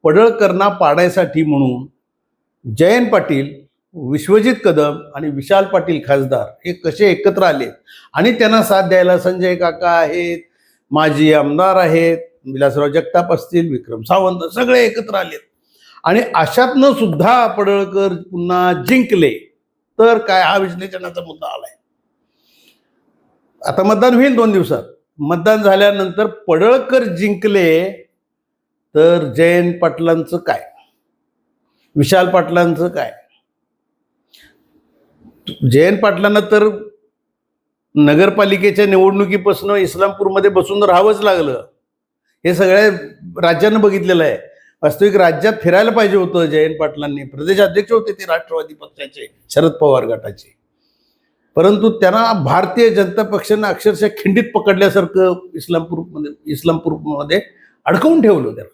पडळकरांना पाडायसाठी म्हणून जयंत पाटील, विश्वजित कदम आणि विशाल पाटील खासदार हे कसे एकत्र आले आणि त्यांना साथ द्यायला संजय काका आहेत, माजी आमदार आहेत, विलासराव जगताप असतील, विक्रम सावंत, सगळे एकत्र आलेत आणि अशातनं सुद्धा पडळकर पुन्हा जिंकले तर काय, हा विश्लेषणाचा मुद्दा आलाय. आता मतदान होईल 2 दिवसात. मतदान झाल्यानंतर पडळकर जिंकले तर जयंत पाटलांचं काय, विशाल पाटलांचं काय? जयंत पाटलांना तर नगरपालिकेच्या निवडणुकीपासून इस्लामपूरमध्ये बसून राहावंच लागलं. हे सगळ्या राज्यानं बघितलेलं आहे. वास्तविक राज्यात फिरायला पाहिजे होतं जयंत पाटलांनी. प्रदेशाध्यक्ष होते ते राष्ट्रवादी पक्षाचे, शरद पवार गटाचे, परंतु त्यांना भारतीय जनता पक्षानं अक्षरशः खिंडीत पकडल्यासारखं इस्लामपूरमध्ये अडकवून ठेवलं त्याला.